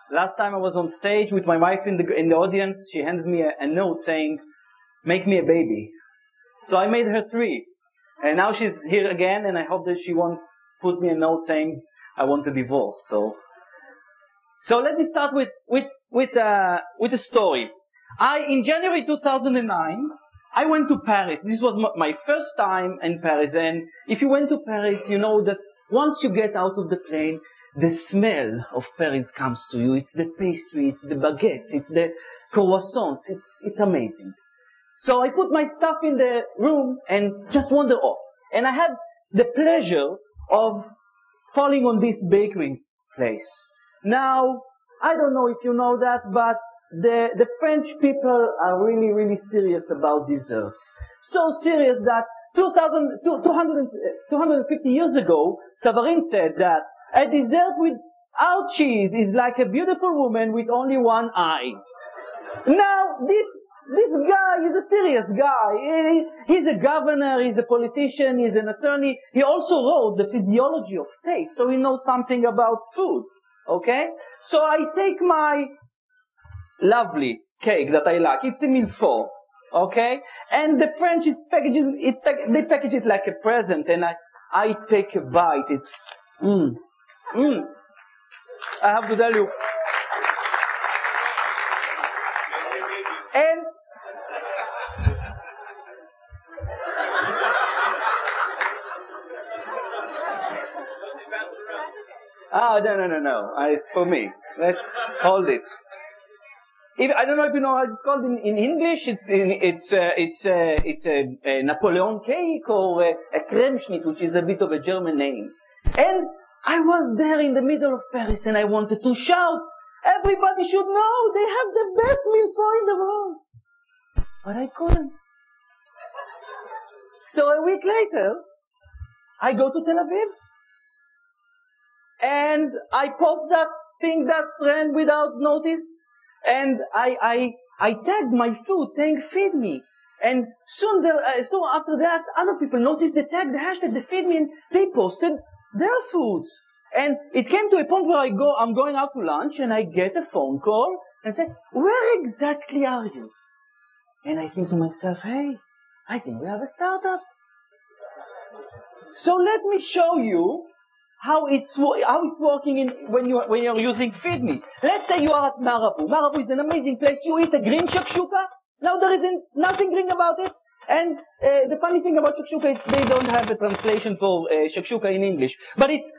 Last time I was on stage with my wife in the audience, she handed me a note saying, "Make me a baby." So I made her 3. And now she's here again, and I hope that she won't put me a note saying, "I want a divorce." So let me start with a story. In January 2009, I went to Paris. This was my first time in Paris. And if you went to Paris, you know that once you get out of the plane, the smell of Paris comes to you. It's the pastry, it's the baguettes, it's the croissants. It's amazing. So I put my stuff in the room and just wandered off. And I had the pleasure of falling on this bakery place. Now, I don't know if you know that, but the French people are really, really serious about desserts. So serious that 250 years ago, Savarin said that a dessert without cheese is like a beautiful woman with only one eye. Now, this guy is a serious guy. He's a governor, he's a politician, he's an attorney. He also wrote the physiology of taste, so he knows something about food. Okay? So I take my lovely cake that I like. It's a milfort. Okay? And the French they package it like a present, and I take a bite. It's I have to tell you. And no. It's for me. Let's hold it. I don't know if you know how it's called in English. It's a Napoleon cake or a Cremeschnitt, which is a bit of a German name. And I was there in the middle of Paris, and I wanted to shout, "Everybody should know they have the best milfort in the world." But I couldn't. So a week later, I go to Tel Aviv. And I post that trend without notice. And I tagged my food saying, "Feed me." And so after that, other people noticed the hashtag, the feed me, and they posted their foods. And it came to a point where I'm going out to lunch, and I get a phone call and say, "Where exactly are you?" And I think to myself, hey, I think we have a startup. So let me show you how it's working when you're using Feed Me. Let's say you are at Marabu. Marabu is an amazing place. You eat a green shakshuka. Now there isn't nothing green about it. And the funny thing about shakshuka is they don't have a translation for shakshuka in English. But it's,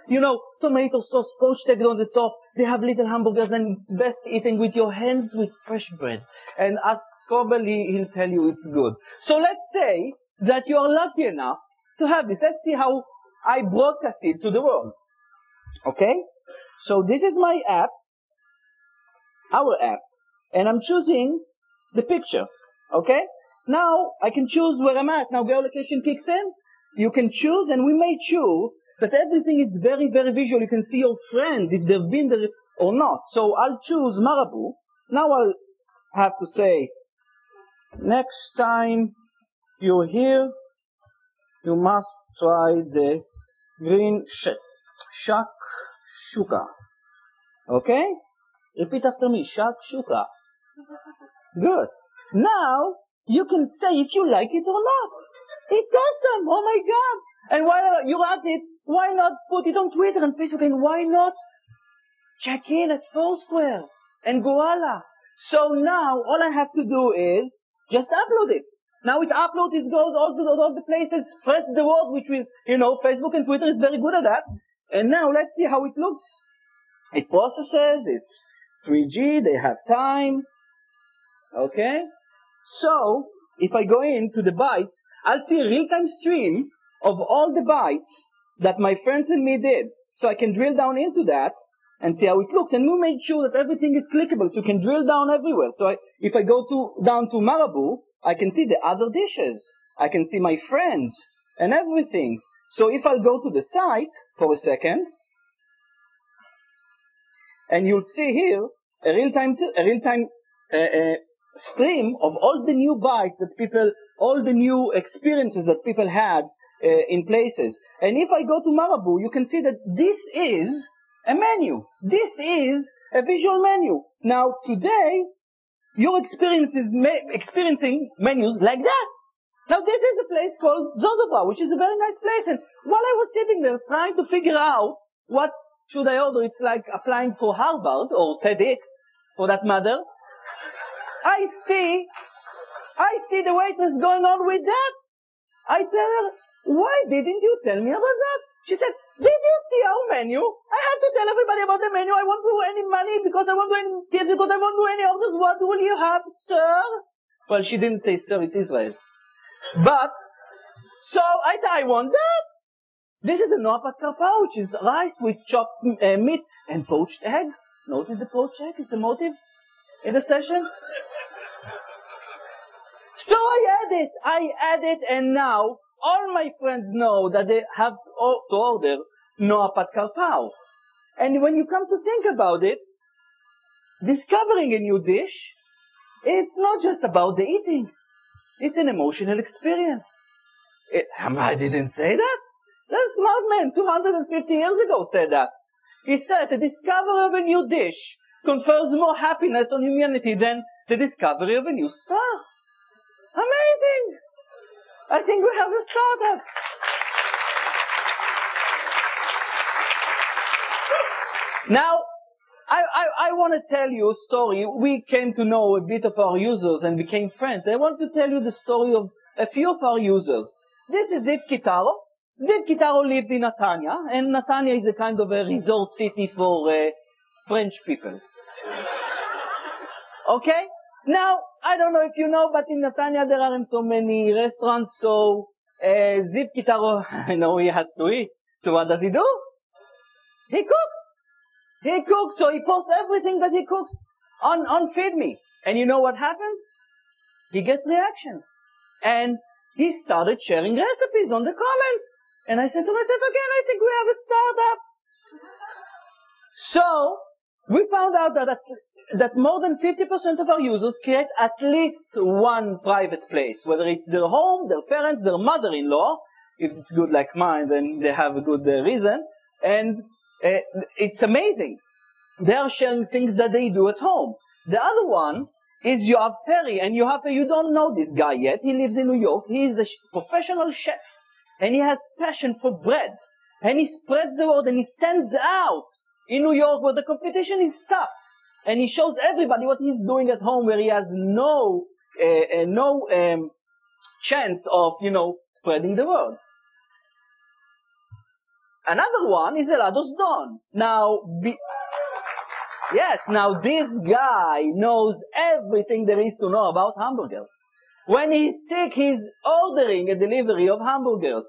tomato sauce, poached eggs on the top. They have little hamburgers, and it's best eaten with your hands with fresh bread. And ask Scoble, he'll tell you it's good. So let's say that you are lucky enough to have this. Let's see how I broadcast it to the world. Okay? So this is my app, our app, and I'm choosing the picture. Okay? Now I can choose where I'm at. Now geolocation kicks in. You can choose, and we made sure that everything is very, very visual. You can see your friends, if they've been there or not. So I'll choose Marabu. Now I'll have to say, next time you're here, you must try the green shakshuka. Okay? Repeat after me. Shakshuka. Good. Now, you can say if you like it or not. It's awesome. Oh my God. And while you're at it, why not put it on Twitter and Facebook? And why not check in at Foursquare and Goala? So now, all I have to do is just upload it. Now it uploads, it goes all the places, spreads the word, which is, Facebook and Twitter is very good at that. And now let's see how it looks. It processes, it's 3G, they have time. Okay? So, if I go into the bytes, I'll see a real-time stream of all the bytes that my friends and me did. So I can drill down into that and see how it looks. And we made sure that everything is clickable, so you can drill down everywhere. So if I go down to Marabu, I can see the other dishes. I can see my friends and everything. So if I'll go to the site for a second, and you'll see here a real-time stream of all the new bytes that all the new experiences that people had in places. And if I go to Marabu, you can see that this is a menu. This is a visual menu. Now, today, you're experiencing menus like that. Now, this is a place called Zozobra, which is a very nice place. And while I was sitting there trying to figure out what should I order, it's like applying for Harvard or TEDx, for that matter. I see the waitress going on with that. I tell her, why didn't you tell me about that? She said, did you see our menu? I had to tell everybody about the menu. I won't do any money because I won't do any tips because I won't do any orders. What will you have, sir? Well, she didn't say sir, it's Israel. But, so I said, I want that. This is the Noah Pat Karpao, which is rice with chopped meat and poached egg. Notice the poached egg is the motive in the session. So I add it, and now all my friends know that they have to order Noah Pat Karpao. And when you come to think about it, discovering a new dish, it's not just about the eating. It's an emotional experience. I didn't say that. That smart man 250 years ago said that. He said the discovery of a new dish confers more happiness on humanity than the discovery of a new star. Amazing! I think we have a startup. Now, I want to tell you a story. We came to know a bit of our users and became friends. I want to tell you the story of a few of our users. This is Ziv Kitaro. Ziv Kitaro lives in Netanya, and Netanya is a kind of a resort city for French people. Okay? Now, I don't know if you know, but in Netanya there aren't so many restaurants, so Ziv Kitaro, I know he has to eat. So what does he do? He cooks. He cooks, so he posts everything that he cooks on Feedme. And you know what happens? He gets reactions. And he started sharing recipes on the comments. And I said to myself, again, I think we have a startup. So, we found out that more than 50% of our users create at least one private place, whether it's their home, their parents, their mother-in-law. If it's good like mine, then they have a good reason. And it's amazing. They are sharing things that they do at home. The other one is Yoav Perry, and Yoav Perry, you don't know this guy yet. He lives in New York. He is a professional chef, and he has passion for bread. And he spreads the word, and he stands out in New York where the competition is tough. And he shows everybody what he's doing at home where he has no chance of, spreading the word. Another one is Elados Don. Now, this guy knows everything there is to know about hamburgers. When he's sick, he's ordering a delivery of hamburgers.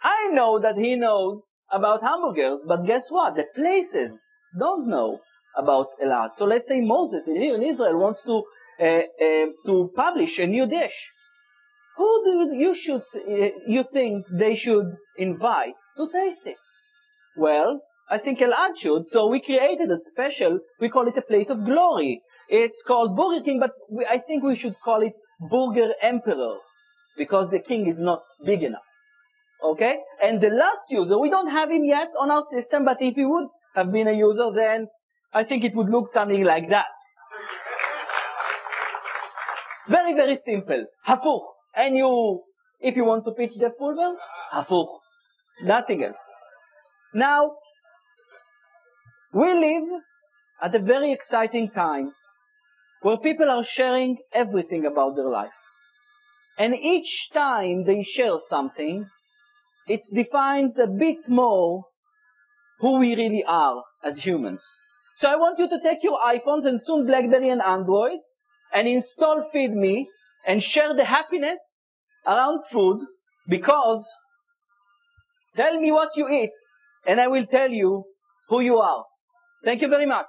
I know that he knows about hamburgers, but guess what? The places don't know about Elad. So let's say Moses here in Israel wants to publish a new dish. Who do you think they should invite to taste it? Well, I think Elad should, so we created a special, we call it a plate of glory. It's called Burger King, but I think we should call it Burger Emperor, because the king is not big enough. Okay? And the last user, we don't have him yet on our system, but if he would have been a user, then I think it would look something like that. Very, very simple. Hafuch. And if you want to pitch the pulver, hafuch. Nothing else. Now, we live at a very exciting time where people are sharing everything about their life. And each time they share something, it defines a bit more who we really are as humans. So I want you to take your iPhones and soon BlackBerry and Android and install Feedme and share the happiness around food, because tell me what you eat and I will tell you who you are. Thank you very much.